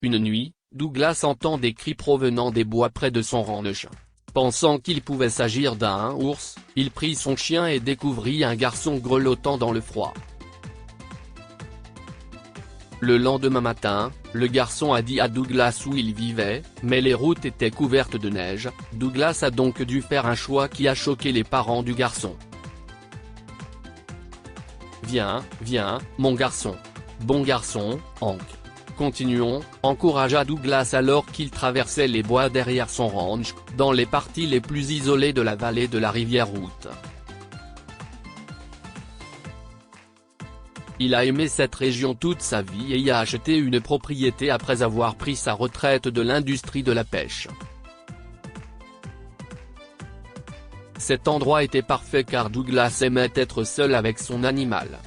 Une nuit, Douglas entend des cris provenant des bois près de son ranch. Pensant qu'il pouvait s'agir d'un ours, il prit son chien et découvrit un garçon grelottant dans le froid. Le lendemain matin, le garçon a dit à Douglas où il vivait, mais les routes étaient couvertes de neige. Douglas a donc dû faire un choix qui a choqué les parents du garçon. Viens, mon garçon. Bon garçon, Hank. Continuons, encouragea Douglas alors qu'il traversait les bois derrière son ranch, dans les parties les plus isolées de la vallée de la rivière Route. Il a aimé cette région toute sa vie et y a acheté une propriété après avoir pris sa retraite de l'industrie de la pêche. Cet endroit était parfait car Douglas aimait être seul avec son animal.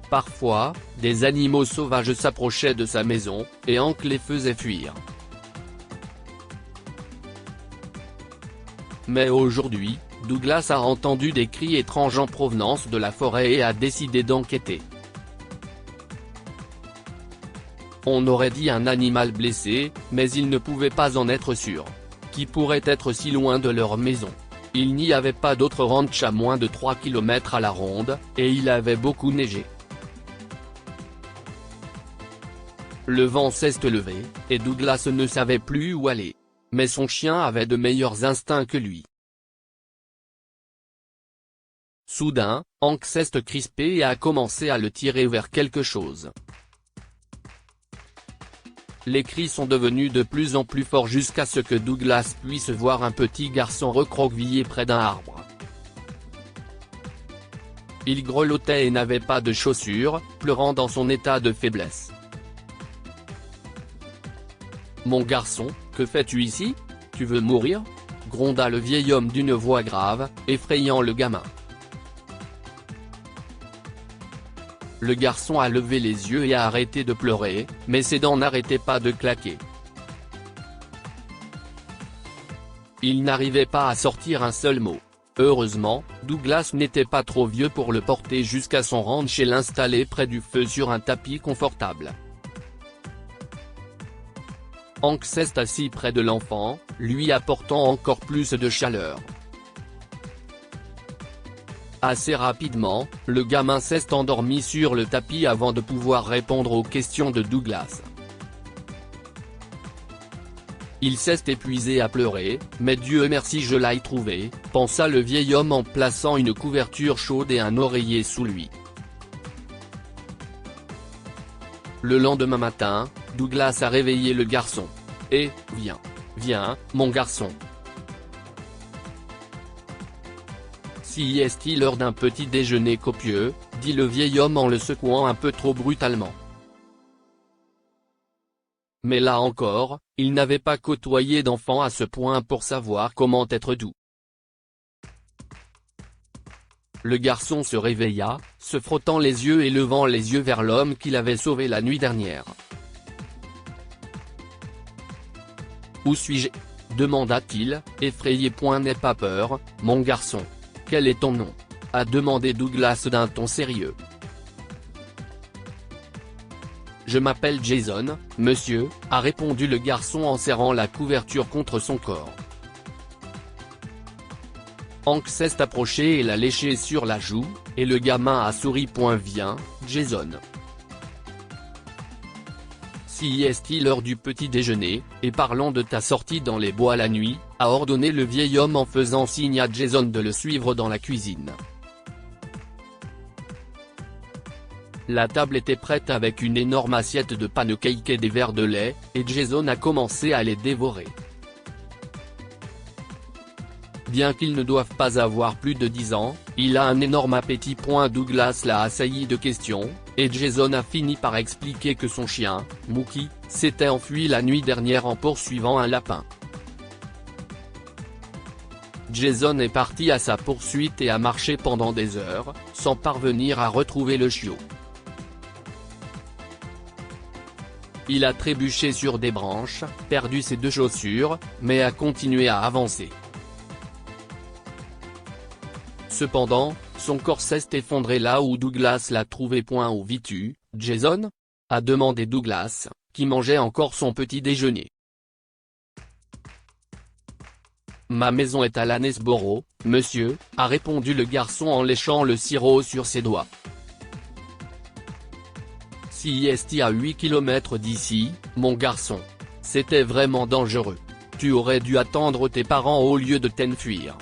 Parfois, des animaux sauvages s'approchaient de sa maison, et Hank les faisait fuir. Mais aujourd'hui, Douglas a entendu des cris étranges en provenance de la forêt et a décidé d'enquêter. On aurait dit un animal blessé, mais il ne pouvait pas en être sûr. Qui pourrait être si loin de leur maison? Il n'y avait pas d'autre ranch à moins de 3 km à la ronde, et il avait beaucoup neigé. Le vent s'est levé, et Douglas ne savait plus où aller. Mais son chien avait de meilleurs instincts que lui. Soudain, Hank s'est crispé et a commencé à le tirer vers quelque chose. Les cris sont devenus de plus en plus forts jusqu'à ce que Douglas puisse voir un petit garçon recroquevillé près d'un arbre. Il grelottait et n'avait pas de chaussures, pleurant dans son état de faiblesse. « Mon garçon, que fais-tu ici? Tu veux mourir ?» gronda le vieil homme d'une voix grave, effrayant le gamin. Le garçon a levé les yeux et a arrêté de pleurer, mais ses dents n'arrêtaient pas de claquer. Il n'arrivait pas à sortir un seul mot. Heureusement, Douglas n'était pas trop vieux pour le porter jusqu'à son ranch et l'installer près du feu sur un tapis confortable. Hank s'est assis près de l'enfant, lui apportant encore plus de chaleur. Assez rapidement, le gamin s'est endormi sur le tapis avant de pouvoir répondre aux questions de Douglas. Il s'est épuisé à pleurer, mais Dieu merci je l'ai trouvé, pensa le vieil homme en plaçant une couverture chaude et un oreiller sous lui. Le lendemain matin, Douglas a réveillé le garçon. « Eh, viens, mon garçon. Si est-il l'heure d'un petit déjeuner copieux ?» dit le vieil homme en le secouant un peu trop brutalement. Mais là encore, il n'avait pas côtoyé d'enfant à ce point pour savoir comment être doux. Le garçon se réveilla, se frottant les yeux et levant les yeux vers l'homme qu'il avait sauvé la nuit dernière. « Où suis-je » demanda-t-il, effrayé. « N'aie pas peur, mon garçon. Quel est ton nom ?» a demandé Douglas d'un ton sérieux. « Je m'appelle Jason, monsieur » a répondu le garçon en serrant la couverture contre son corps. Hank s'est approché et l'a léché sur la joue, et le gamin a souri. « Viens, Jason. Si est-il l'heure du petit déjeuner, et parlons de ta sortie dans les bois la nuit » a ordonné le vieil homme en faisant signe à Jason de le suivre dans la cuisine. La table était prête avec une énorme assiette de pancakes et des verres de lait, et Jason a commencé à les dévorer. Bien qu'il ne doive pas avoir plus de 10 ans, il a un énorme appétit. Douglas l'a assailli de questions, et Jason a fini par expliquer que son chien, Mookie, s'était enfui la nuit dernière en poursuivant un lapin. Jason est parti à sa poursuite et a marché pendant des heures, sans parvenir à retrouver le chiot. Il a trébuché sur des branches, perdu ses 2 chaussures, mais a continué à avancer. Cependant, son corps s'est effondré là où Douglas l'a trouvé. « Où vis-tu, Jason ?» a demandé Douglas, qui mangeait encore son petit déjeuner. Ma maison est à Lanesborough, monsieur, a répondu le garçon en léchant le sirop sur ses doigts. Si est à 8 km d'ici, mon garçon. C'était vraiment dangereux. Tu aurais dû attendre tes parents au lieu de t'enfuir.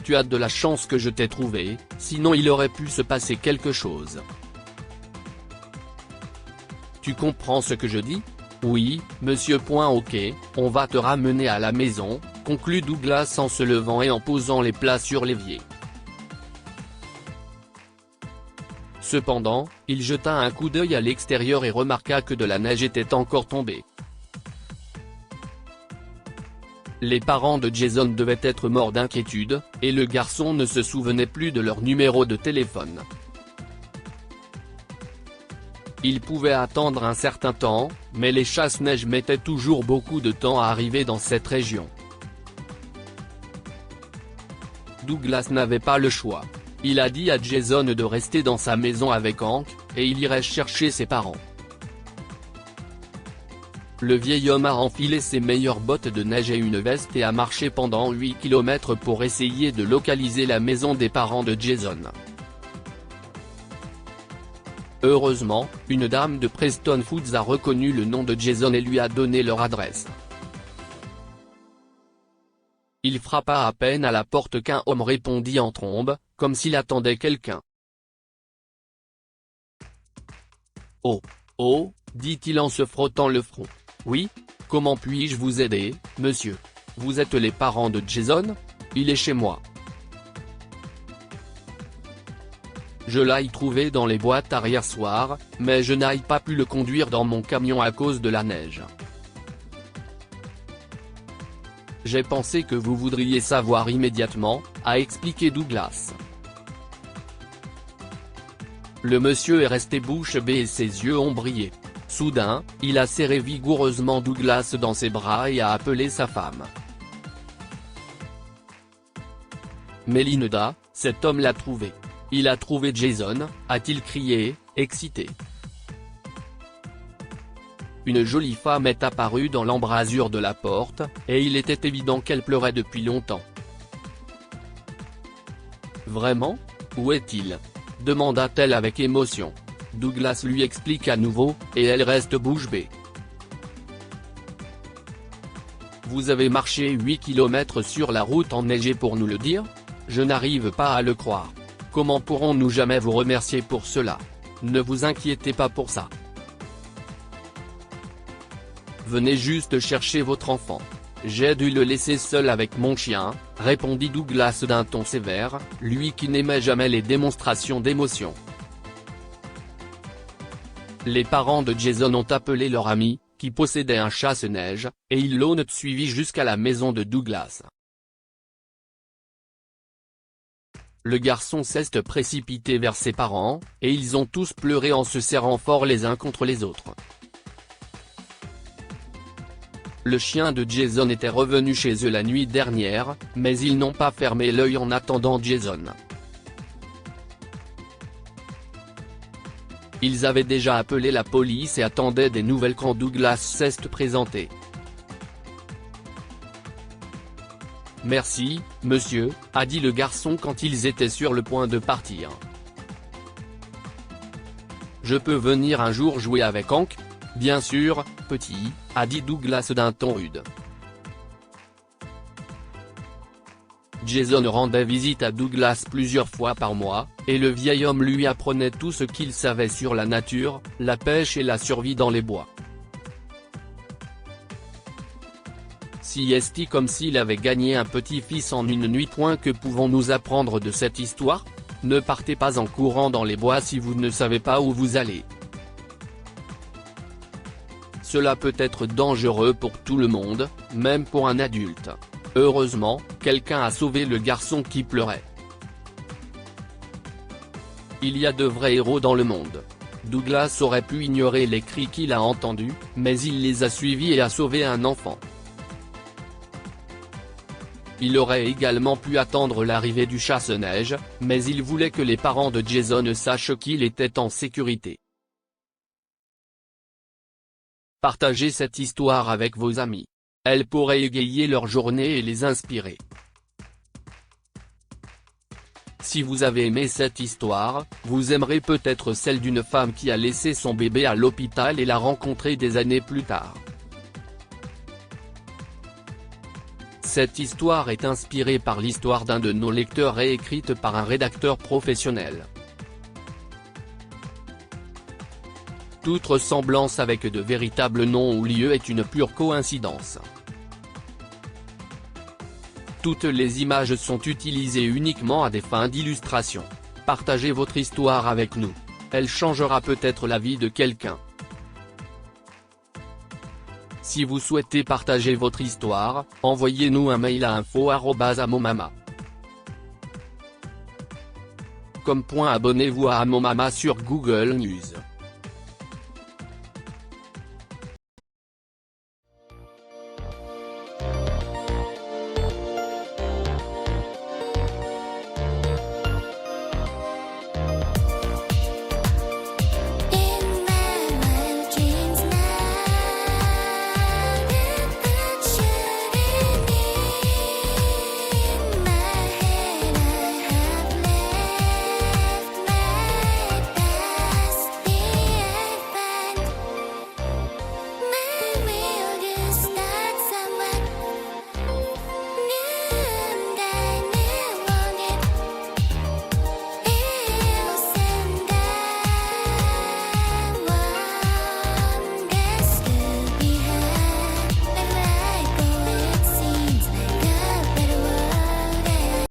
Tu as de la chance que je t'ai trouvé, sinon il aurait pu se passer quelque chose. Tu comprends ce que je dis ? Oui, monsieur. Ok, on va te ramener à la maison, conclut Douglas en se levant et en posant les plats sur l'évier. Cependant, il jeta un coup d'œil à l'extérieur et remarqua que de la neige était encore tombée. Les parents de Jason devaient être morts d'inquiétude, et le garçon ne se souvenait plus de leur numéro de téléphone. Il pouvait attendre un certain temps, mais les chasse-neige mettaient toujours beaucoup de temps à arriver dans cette région. Douglas n'avait pas le choix. Il a dit à Jason de rester dans sa maison avec Hank, et il irait chercher ses parents. Le vieil homme a enfilé ses meilleures bottes de neige et une veste et a marché pendant 8 km pour essayer de localiser la maison des parents de Jason. Heureusement, une dame de Preston Foods a reconnu le nom de Jason et lui a donné leur adresse. Il frappa à peine à la porte qu'un homme répondit en trombe, comme s'il attendait quelqu'un. « Oh, oh » dit-il en se frottant le front. « Oui, comment puis-je vous aider, monsieur ? Vous êtes les parents de Jason ? Il est chez moi. Je l'ai trouvé dans les boîtes arrière soir, mais je n'ai pas pu le conduire dans mon camion à cause de la neige. J'ai pensé que vous voudriez savoir immédiatement, a expliqué Douglas. Le monsieur est resté bouche bée et ses yeux ont brillé. Soudain, il a serré vigoureusement Douglas dans ses bras et a appelé sa femme. Melinda, cet homme l'a trouvé. Il a trouvé Jason, a-t-il crié, excité. Une jolie femme est apparue dans l'embrasure de la porte, et il était évident qu'elle pleurait depuis longtemps. « Vraiment ? Où est-il ? » demanda-t-elle avec émotion. Douglas lui explique à nouveau, et elle reste bouche bée. « Vous avez marché 8 km sur la route enneigée pour nous le dire ? Je n'arrive pas à le croire. Comment pourrons-nous jamais vous remercier pour cela ? Ne vous inquiétez pas pour ça. Venez juste chercher votre enfant. J'ai dû le laisser seul avec mon chien, répondit Douglas d'un ton sévère, lui qui n'aimait jamais les démonstrations d'émotion. Les parents de Jason ont appelé leur ami, qui possédait un chasse-neige, et ils l'ont suivi jusqu'à la maison de Douglas. Le garçon s'est précipité vers ses parents, et ils ont tous pleuré en se serrant fort les uns contre les autres. Le chien de Jason était revenu chez eux la nuit dernière, mais ils n'ont pas fermé l'œil en attendant Jason. Ils avaient déjà appelé la police et attendaient des nouvelles quand Douglas s'est présenté. « Merci, monsieur », a dit le garçon quand ils étaient sur le point de partir. « Je peux venir un jour jouer avec Hank ? Bien sûr, petit », a dit Douglas d'un ton rude. Jason rendait visite à Douglas plusieurs fois par mois, et le vieil homme lui apprenait tout ce qu'il savait sur la nature, la pêche et la survie dans les bois. Si est comme s'il avait gagné un petit-fils en une nuit. Que pouvons-nous apprendre de cette histoire ? Ne partez pas en courant dans les bois si vous ne savez pas où vous allez. Cela peut être dangereux pour tout le monde, même pour un adulte. Heureusement, quelqu'un a sauvé le garçon qui pleurait. Il y a de vrais héros dans le monde. Douglas aurait pu ignorer les cris qu'il a entendus, mais il les a suivis et a sauvé un enfant. Il aurait également pu attendre l'arrivée du chasse-neige, mais il voulait que les parents de Jason sachent qu'il était en sécurité. Partagez cette histoire avec vos amis. Elle pourrait égayer leur journée et les inspirer. Si vous avez aimé cette histoire, vous aimerez peut-être celle d'une femme qui a laissé son bébé à l'hôpital et l'a rencontré des années plus tard. Cette histoire est inspirée par l'histoire d'un de nos lecteurs et écrite par un rédacteur professionnel. Toute ressemblance avec de véritables noms ou lieux est une pure coïncidence. Toutes les images sont utilisées uniquement à des fins d'illustration. Partagez votre histoire avec nous. Elle changera peut-être la vie de quelqu'un. Si vous souhaitez partager votre histoire, envoyez-nous un mail à info@amomama.com. Abonnez-vous à Amomama sur Google News.